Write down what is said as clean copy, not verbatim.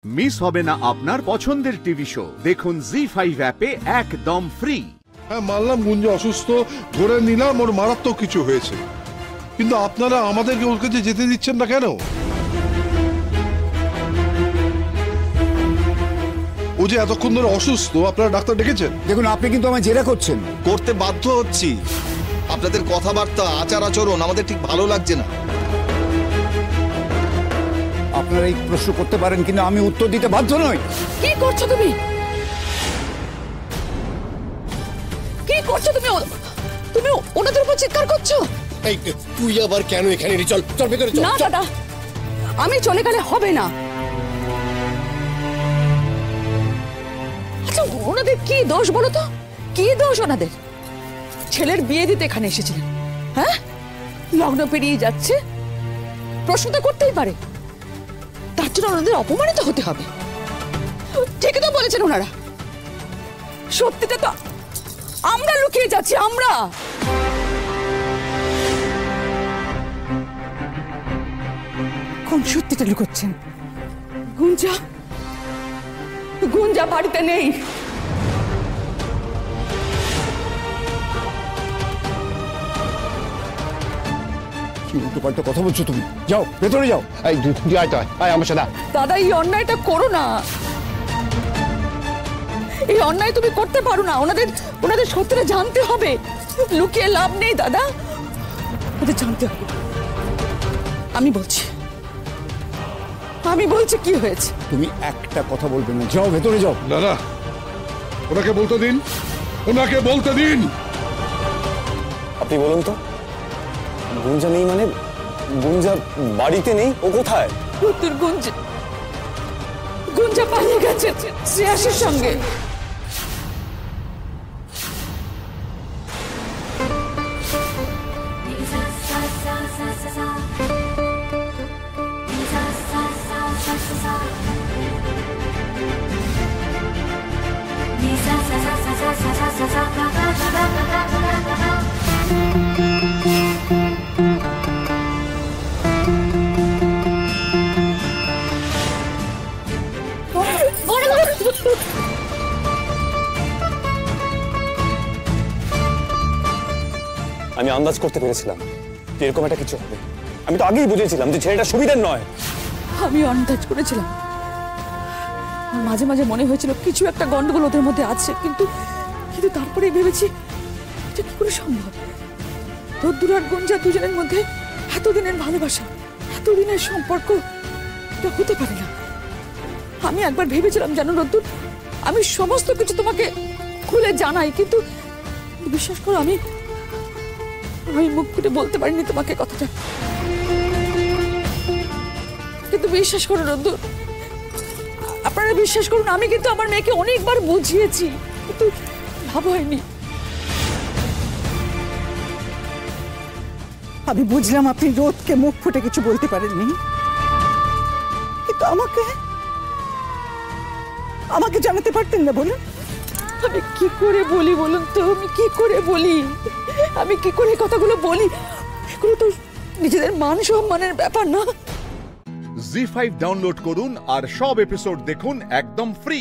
Miss হবে না আপনার পছন্দের টিভি শো। দেখুন জি5 অ্যাপে একদম ফ্রি। হ্যাঁ, মানলাম গুঞ্জা অসুস্থ, ধরে নিলাম ওর মারাত্মক কিছু হয়েছে, কিন্তু আপনারা আমাদেরকে ওর কাছে যেতে দিচ্ছেন না কেন? ও যে এতক্ষণ ধরে অসুস্থ, আপনারা ডাক্তার ডেকেছেন? দেখুন, আপনি কিন্তু আমায় জেরা করছেন। করতে বাধ্য হচ্ছি। আপনাদের কথাবার্তা, আচার আচরণ আমাদের ঠিক ভালো লাগছে না। আপনারা এই প্রশ্ন করতে পারেন, কিন্তু আমি উত্তর দিতে বাধ্য নই। কি করছো তুমি? কি করছো তুমি? তুমি ওনাদের উপর চিৎকার করছো। এই তুই আবার কেন এখানে? চল চল ভেতরে চল। না দাদা, আমি চলে গেলে হবে না। আচ্ছা, ওনাদের কি দোষ বলো তো? কি দোষ ওনাদের? ছেলের বিয়ে দিতে এখানে এসেছিলেন, হ্যাঁ? লগ্ন পেরিয়ে যাচ্ছে, প্রশ্ন তো করতেই পারে। তার জন্য ওনাদের অপমানিত হতে হবে? ঠিকই তো বলেছেন ওনারা। সত্যিটা তো আমরা লুকিয়ে যাচ্ছি। আমরা কোন সত্যিটা লুকোচ্ছেন? গুঞ্জা গুঞ্জা বাড়িতে নেই। কি উল্টোপাল্টা কথা বলছো তুমি? যাও, ভেতরে যাও। এই তুই আয়, আয় আমার সাথে। দাদা, এই অন্যায়টা করো না। এই অন্যায় তুমি করতে পারো না। ওনাদের সত্যিটা জানতে হবে। লুকিয়ে লাভ নেই দাদা, ওদের জানতে হবে। আমি বলছি কি হয়েছে। তুমি একটা কথা বলবে না। যাও, ভেতরে যাও। না না, ওনাকে বলতে দিন, ওনাকে বলতে দিন। আপনি বলুন তো, গুঞ্জা নেই মানে? গুঞ্জা বাড়িতে নেই? ও কোথায়? তোর গুঞ্জা পালিয়ে গেছে শ্রেয়াসের সঙ্গে। আমি আন্দাজ করতে পেরেছিলাম যে এরকম একটা কিছু হবে। আমি তো আগেই বুঝেছিলাম যে ছেলেটা সুবিধার নয়। আমি আন্দাজ করেছিলাম। মাঝে মাঝে মনে হয়েছিল কিছু একটা গন্ডগোল ওদের মধ্যে আছে, কিন্তু তারপরে ভেবেছি এটা কি করে সম্ভব? রোদ্দুর আর গুঞ্জা দুজনের মধ্যে এতদিনের ভালোবাসা, এতদিনের সম্পর্ক, এটা হতে পারে না। আমি একবার ভেবেছিলাম, জানো রোদ্দুর, আমি সমস্ত কিছু তোমাকে খুলে জানাই, কিন্তু বিশ্বাস করো আমি মুখ ফুটে বলতে পারিনি তোমাকে কথাটা। কিন্তু বিশ্বাস করো রোদ্দুর, আপনারা বিশ্বাস করুন, আমি কিন্তু আমার মেয়েকে অনেকবার বুঝিয়েছি, কিন্তু লাভ হয়নি। আমি বুঝলাম আপনি রোদকে মুখ ফুটে কিছু বলতে পারেননি, কিন্তু আমাকে জানাতে পারতেন না? বলুন, আমি কি করে বলি বলুন তো? আমি কি করে বলি? আমি কি করে কথাগুলো বলি? এগুলো তো নিজেদের মান সম্মানের ব্যাপার না। জি5 ডাউনলোড করুন আর সব এপিসোড দেখুন একদম ফ্রি।